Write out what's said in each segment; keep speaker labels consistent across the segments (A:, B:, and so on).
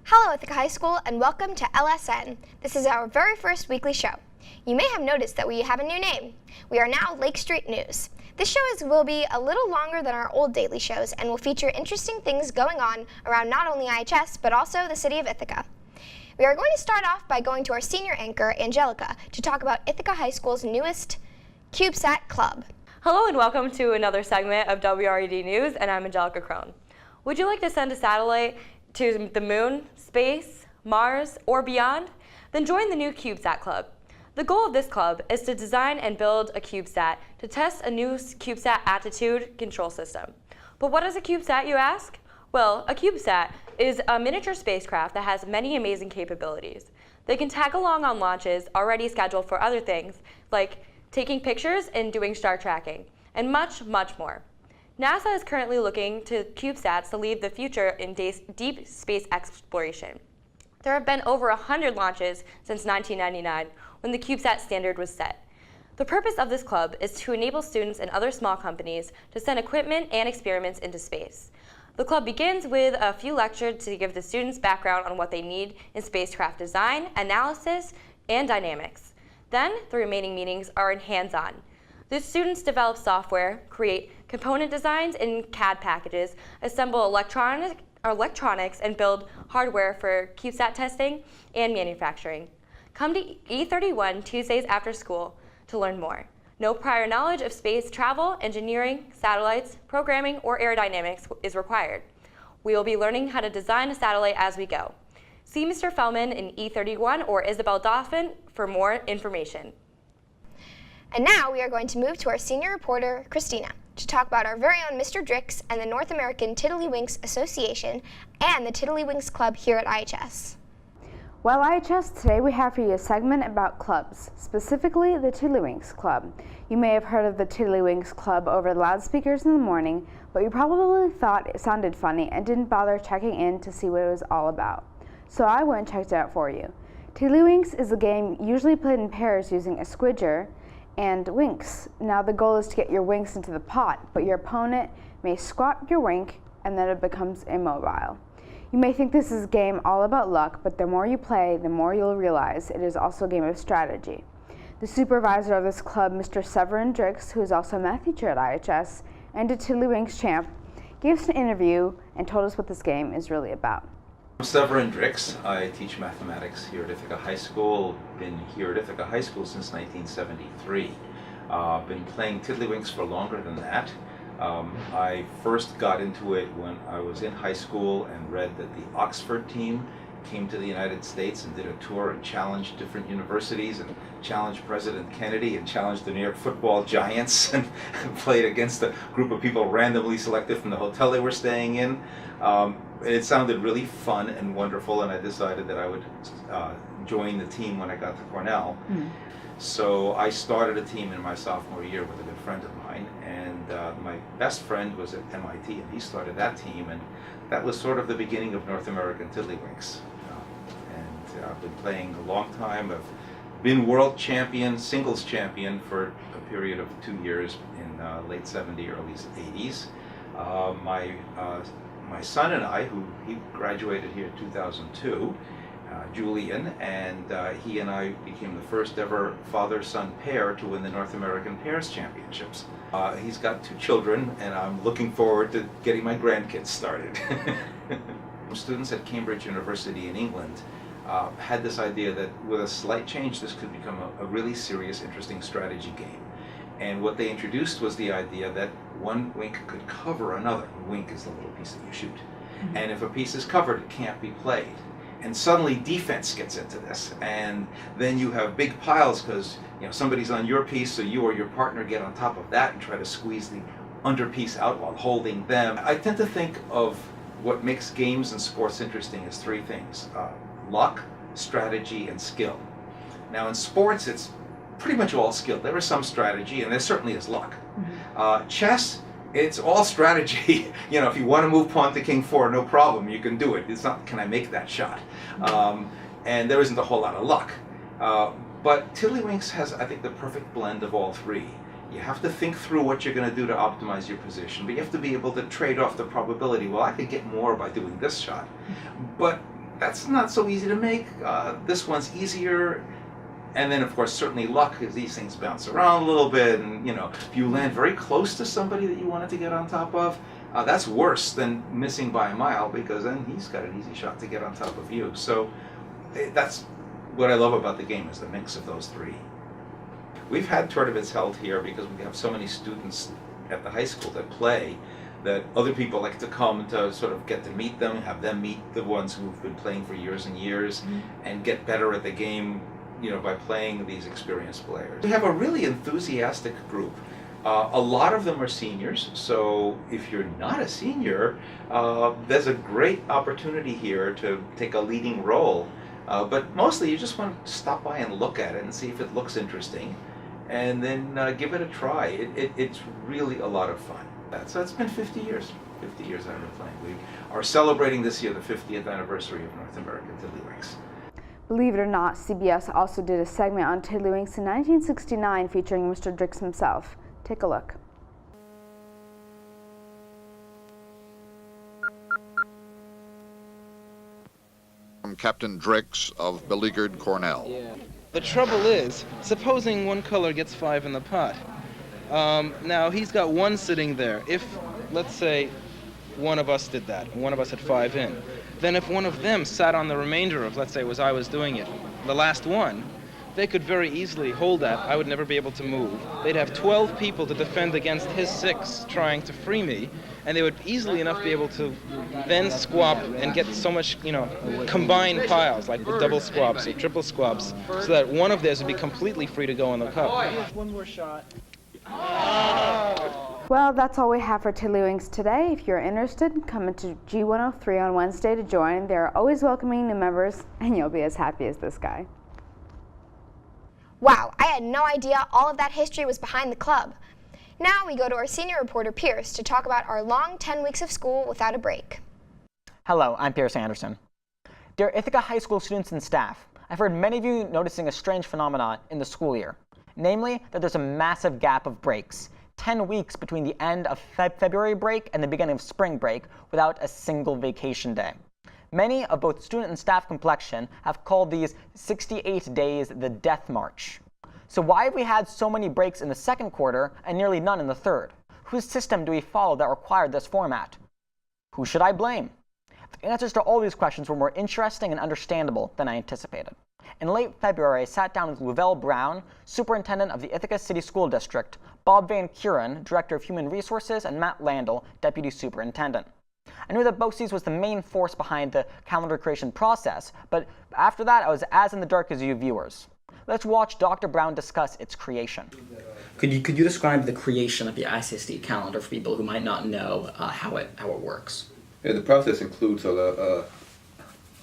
A: Hello Ithaca High School and welcome to LSN. This is our very first weekly show. You may have noticed that we have a new name. We are now Lake Street News. This show will be a little longer than our old daily shows and will feature interesting things going on around not only IHS but also the city of Ithaca. We are going to start off by going to our senior anchor, Angelica, to talk about Ithaca High School's newest CubeSat Club.
B: Hello and welcome to another segment of WRED News, and I'm Angelica Crone. Would you like to send a satellite to the moon, space, Mars, or beyond? Then join the new CubeSat Club. The goal of this club is to design and build a CubeSat to test a new CubeSat attitude control system. But what is a CubeSat, you ask? Well, a CubeSat is a miniature spacecraft that has many amazing capabilities. They can tag along on launches already scheduled for other things, like taking pictures and doing star tracking, and much, much more. NASA is currently looking to CubeSats to lead the future in deep space exploration. There have been over 100 launches since 1999, when the CubeSat standard was set. The purpose of this club is to enable students and other small companies to send equipment and experiments into space. The club begins with a few lectures to give the students background on what they need in spacecraft design, analysis, and dynamics. Then, the remaining meetings are in hands-on. The students develop software, create component designs in CAD packages, assemble electronics, and build hardware for CubeSat testing and manufacturing. Come to E31 Tuesdays after school to learn more. No prior knowledge of space travel, engineering, satellites, programming, or aerodynamics is required. We will be learning how to design a satellite as we go. See Mr. Fellman in E31 or Isabel Dolphin for more information.
A: And now we are going to move to our senior reporter, Christina, to talk about our very own Mr. Drix and the North American Tiddlywinks Association and the Tiddlywinks Club here at IHS.
C: Well, IHS, today we have for you a segment about clubs, specifically the Tiddlywinks Club. You may have heard of the Tiddlywinks Club over the loudspeakers in the morning, but you probably thought it sounded funny and didn't bother checking in to see what it was all about. So I went and checked it out for you. Tiddlywinks is a game usually played in pairs using a squidger and winks. Now the goal is to get your winks into the pot, but your opponent may squat your wink and then it becomes immobile. You may think this is a game all about luck, but the more you play, the more you'll realize it is also a game of strategy. The supervisor of this club, Mr. Severin Drix, who is also a math teacher at IHS and a Tiddlywinks champ, gave us an interview and told us what this game is really about.
D: I'm Severin Drix. I teach mathematics here at Ithaca High School. Been here at Ithaca High School since 1973. Been playing Tiddlywinks for longer than that. I first got into it when I was in high school and read that the Oxford team came to the United States and did a tour and challenged different universities and challenged President Kennedy and challenged the New York football giants and played against a group of people randomly selected from the hotel they were staying in. It sounded really fun and wonderful, and I decided that I would join the team when I got to Cornell. So I started a team in my sophomore year with a good friend of mine, and my best friend was at MIT, and he started that team, and that was sort of the beginning of North American Tiddlywinks. And I've been playing a long time. I've been world champion, singles champion for a period of 2 years in late 70s, early 80s. My son and I, he graduated here in 2002, Julian, and he and I became the first ever father-son pair to win the North American Pairs Championships. He's got 2 children, and I'm looking forward to getting my grandkids started. Students at Cambridge University in England had this idea that with a slight change this could become a really serious, interesting strategy game. And what they introduced was the idea that one wink could cover another. A wink is the little piece that you shoot. And if a piece is covered, it can't be played. And suddenly defense gets into this. And then you have big piles because somebody's on your piece, so you or your partner get on top of that and try to squeeze the under piece out while holding them. I tend to think of what makes games and sports interesting as 3 things: luck, strategy, and skill. Now in sports, it's pretty much all skill. There is some strategy, and there certainly is luck. Chess, it's all strategy. If you want to move pawn to king 4, no problem, you can do it. It's not, can I make that shot? And there isn't a whole lot of luck. But Tiddlywinks has, I think, the perfect blend of all 3. You have to think through what you're going to do to optimize your position, but you have to be able to trade off the probability. Well, I could get more by doing this shot. But that's not so easy to make. This one's easier. And then, of course, certainly luck, because these things bounce around a little bit. And, if you land very close to somebody that you wanted to get on top of, that's worse than missing by a mile, because then he's got an easy shot to get on top of you. So that's what I love about the game, is the mix of those three. We've had tournaments held here because we have so many students at the high school that play, that other people like to come to sort of get to meet them, have them meet the ones who've been playing for years and years, and get better at the game, by playing these experienced players. We have a really enthusiastic group. A lot of them are seniors, so if you're not a senior, there's a great opportunity here to take a leading role. But mostly you just want to stop by and look at it and see if it looks interesting, and then give it a try. It's really a lot of fun. So it's been 50 years. 50 years I've been playing. We are celebrating this year the 50th anniversary of North American Tiddlywinks.
C: Believe it or not, CBS also did a segment on Tiddlywinks in 1969 featuring Mr. Drix himself. Take a look.
E: I'm Captain Drix of Beleaguered Cornell.
F: The trouble is, supposing one color gets 5 in the pot. Now he's got 1 sitting there. If, let's say, one of us did that, one of us had 5 in, then if one of them sat on the remainder of, let's say it was I was doing it, the last one, they could very easily hold that. I would never be able to move. They'd have 12 people to defend against his 6 trying to free me, and they would easily enough be able to then squab and get so much, combined piles, like with double squabs or triple squabs, so that one of theirs would be completely free to go in the cup.
G: One more shot.
C: Well, that's all we have for Tiddlywinks today. If you're interested, come into G103 on Wednesday to join. They're always welcoming new members, and you'll be as happy as this guy.
A: Wow, I had no idea all of that history was behind the club. Now we go to our senior reporter, Pierce, to talk about our long 10 weeks of school without a break.
H: Hello, I'm Pierce Anderson. Dear Ithaca High School students and staff, I've heard many of you noticing a strange phenomenon in the school year. Namely, that there's a massive gap of breaks, 10 weeks between the end of February break and the beginning of spring break without a single vacation day. Many of both student and staff complexion have called these 68 days the death march. So why have we had so many breaks in the second quarter and nearly none in the third? Whose system do we follow that required this format? Who should I blame? The answers to all these questions were more interesting and understandable than I anticipated. In late February, I sat down with Lavelle Brown, superintendent of the Ithaca City School District, Bob Van Kuren, director of human resources, and Matt Landel, deputy superintendent. I knew that BOCES was the main force behind the calendar creation process, but after that, I was as in the dark as you viewers. Let's watch Dr. Brown discuss its creation.
G: Could you describe the creation of the ICSD calendar for people who might not know how it works?
I: Yeah, the process includes a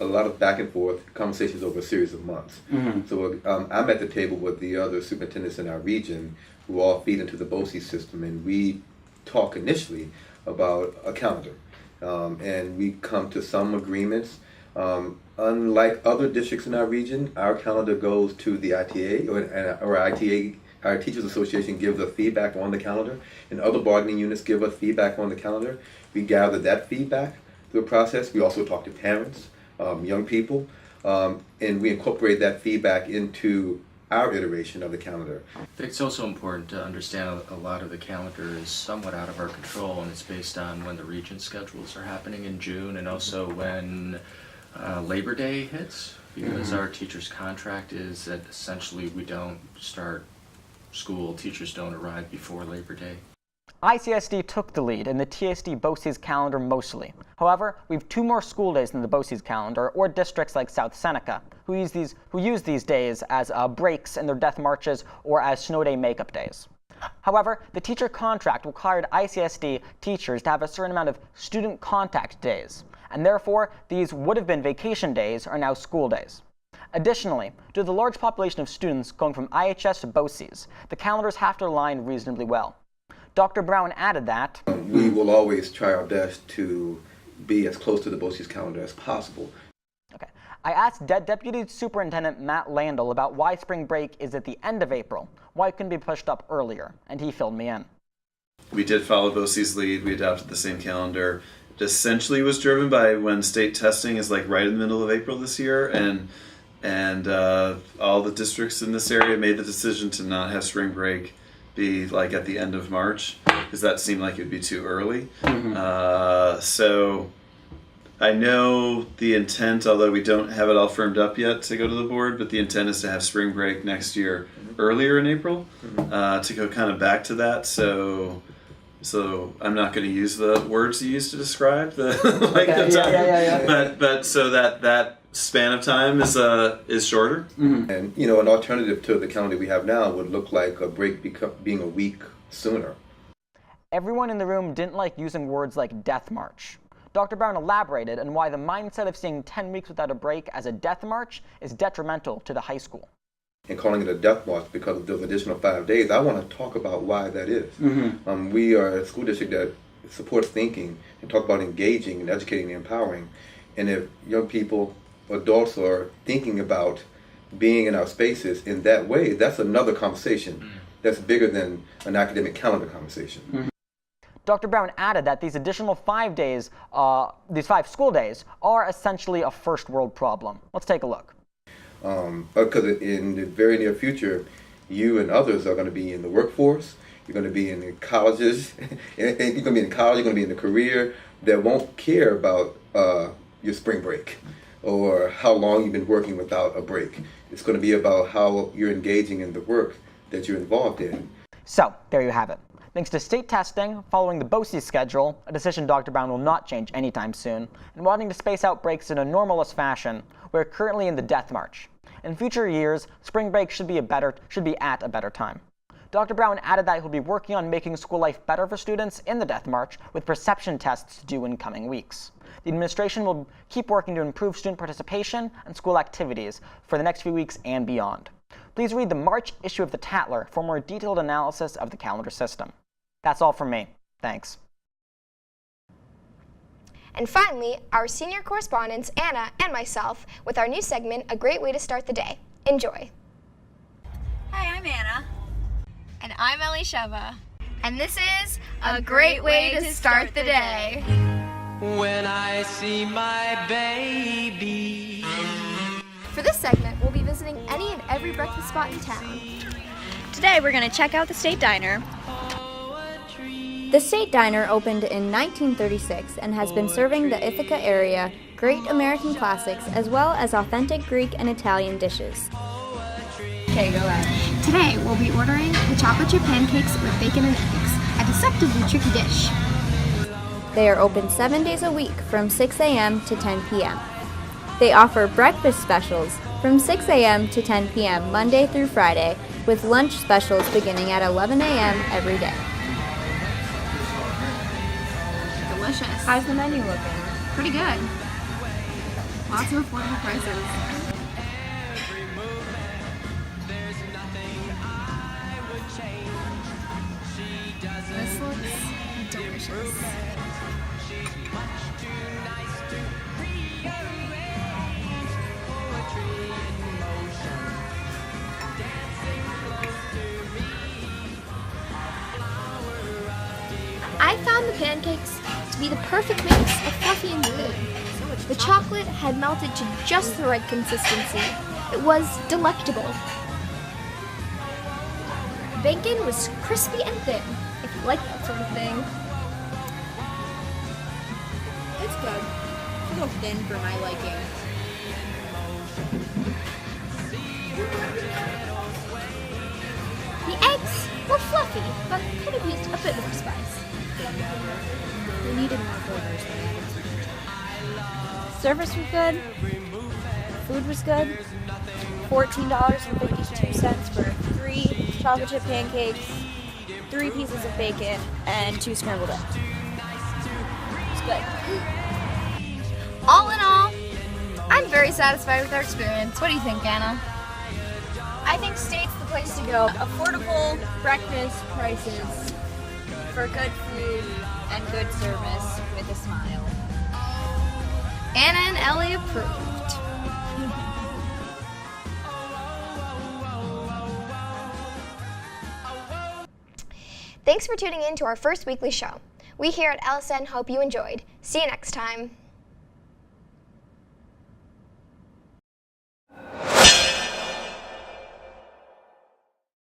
I: lot of back and forth conversations over a series of months. Mm-hmm. So I'm at the table with the other superintendents in our region who all feed into the BOCES system, and we talk initially about a calendar. And we come to some agreements. Unlike other districts in our region, our calendar goes to the ITA, or ITA, our Teachers Association gives us feedback on the calendar, and other bargaining units give us feedback on the calendar. We gather that feedback through a process. We also talk to parents, young people, and we incorporate that feedback into our iteration of the calendar.
J: It's also important to understand a lot of the calendar is somewhat out of our control, and it's based on when the region schedules are happening in June, and also when Labor Day hits, because our teachers' contract is that essentially we don't start school, teachers don't arrive before Labor Day.
H: ICSD took the lead in the TSD BOCES calendar mostly. However, we have 2 more school days in the BOCES calendar, or districts like South Seneca, who use these days as breaks in their death marches or as snow day makeup days. However, the teacher contract required ICSD teachers to have a certain amount of student contact days, and therefore these would have been vacation days are now school days. Additionally, due to the large population of students going from IHS to BOCES, the calendars have to align reasonably well. Dr. Brown added that
I: we will always try our best to be as close to the BOCES calendar as possible.
H: Okay. I asked Deputy Superintendent Matt Landel about why spring break is at the end of April, why it couldn't be pushed up earlier, and he filled me in.
K: We did follow BOCES' lead. We adopted the same calendar essentially was driven by when state testing is like right in the middle of April this year, and all the districts in this area made the decision to not have spring break be like at the end of March, because that seemed like it'd be too early. So I know the intent, although we don't have it all firmed up yet to go to the board, but the intent is to have spring break next year earlier in April, to go kind of back to that. So I'm not going to use the words you used to describe the the time, but so that span of time is shorter.
I: And an alternative to the calendar we have now would look like a break being a week sooner.
H: Everyone in the room didn't like using words like death march. Dr. Brown elaborated on why the mindset of seeing 10 weeks without a break as a death march is detrimental to the high school.
I: And calling it a death march because of those additional 5 days, I want to talk about why that is. We are a school district that supports thinking and talk about engaging and educating and empowering. And if young people, adults are thinking about being in our spaces in that way, that's another conversation that's bigger than an academic calendar conversation.
H: Dr. Brown added that these additional 5 days, these 5 school days, are essentially a first world problem. Let's take a look.
I: Because in the very near future, you and others are going to be in the workforce, you're going to be in the colleges, and you're going to be in college, you're going to be in a career that won't care about your spring break or how long you've been working without a break. It's going to be about how you're engaging in the work that you're involved in.
H: So, there you have it. Thanks to state testing, following the BOCES schedule, a decision Dr. Brown will not change anytime soon, and wanting to space out breaks in a normalist fashion, we're currently in the death march. In future years, spring break should be at a better time. Dr. Brown added that he'll be working on making school life better for students in the death march with perception tests due in coming weeks. The administration will keep working to improve student participation and school activities for the next few weeks and beyond. Please read the March issue of the Tatler for more detailed analysis of the calendar system. That's all from me. Thanks.
A: And finally, our senior correspondents, Anna and myself, with our new segment, A Great Way to Start the Day. Enjoy.
L: Hi, I'm Anna.
A: And I'm Elisheva. And this is A Great Way to Start the Day.
M: When I see my baby.
A: For this segment, we'll be visiting any and every breakfast spot in town.
L: Today we're going to check out the State Diner. The State Diner opened in 1936 and has been serving the Ithaca area great American classics as well as authentic Greek and Italian dishes.
A: Okay, go ahead. Today we'll be ordering the chocolate chip pancakes with bacon and eggs, a deceptively tricky dish.
L: They are open 7 days a week from 6 a.m. to 10 p.m. They offer breakfast specials from 6 a.m. to 10 p.m. Monday through Friday, with lunch specials beginning at 11 a.m. every day.
A: Delicious.
L: How's the menu looking?
A: Pretty good. Lots of affordable prices. This looks delicious. I found the pancakes to be the perfect mix of fluffy and good. The chocolate had melted to just the right consistency. It was delectable. Bacon was crispy and thin, if you like that sort of thing.
L: It's good. It's a little thin for my liking.
A: The eggs were fluffy, but could have used a bit more spice.
L: We needed more burgers, but I added some. Service was good. Food was good. $14.52 for 3 chocolate chip pancakes, 3 pieces of bacon, and 2 scrambled eggs. It's good.
A: All in all, I'm very satisfied with our experience. What do you think, Anna?
L: I think State's the place to go. Affordable breakfast prices for good food and good service with a smile.
A: Anna and Ellie approved. Thanks for tuning in to our first weekly show. We here at LSN hope you enjoyed. See you next time.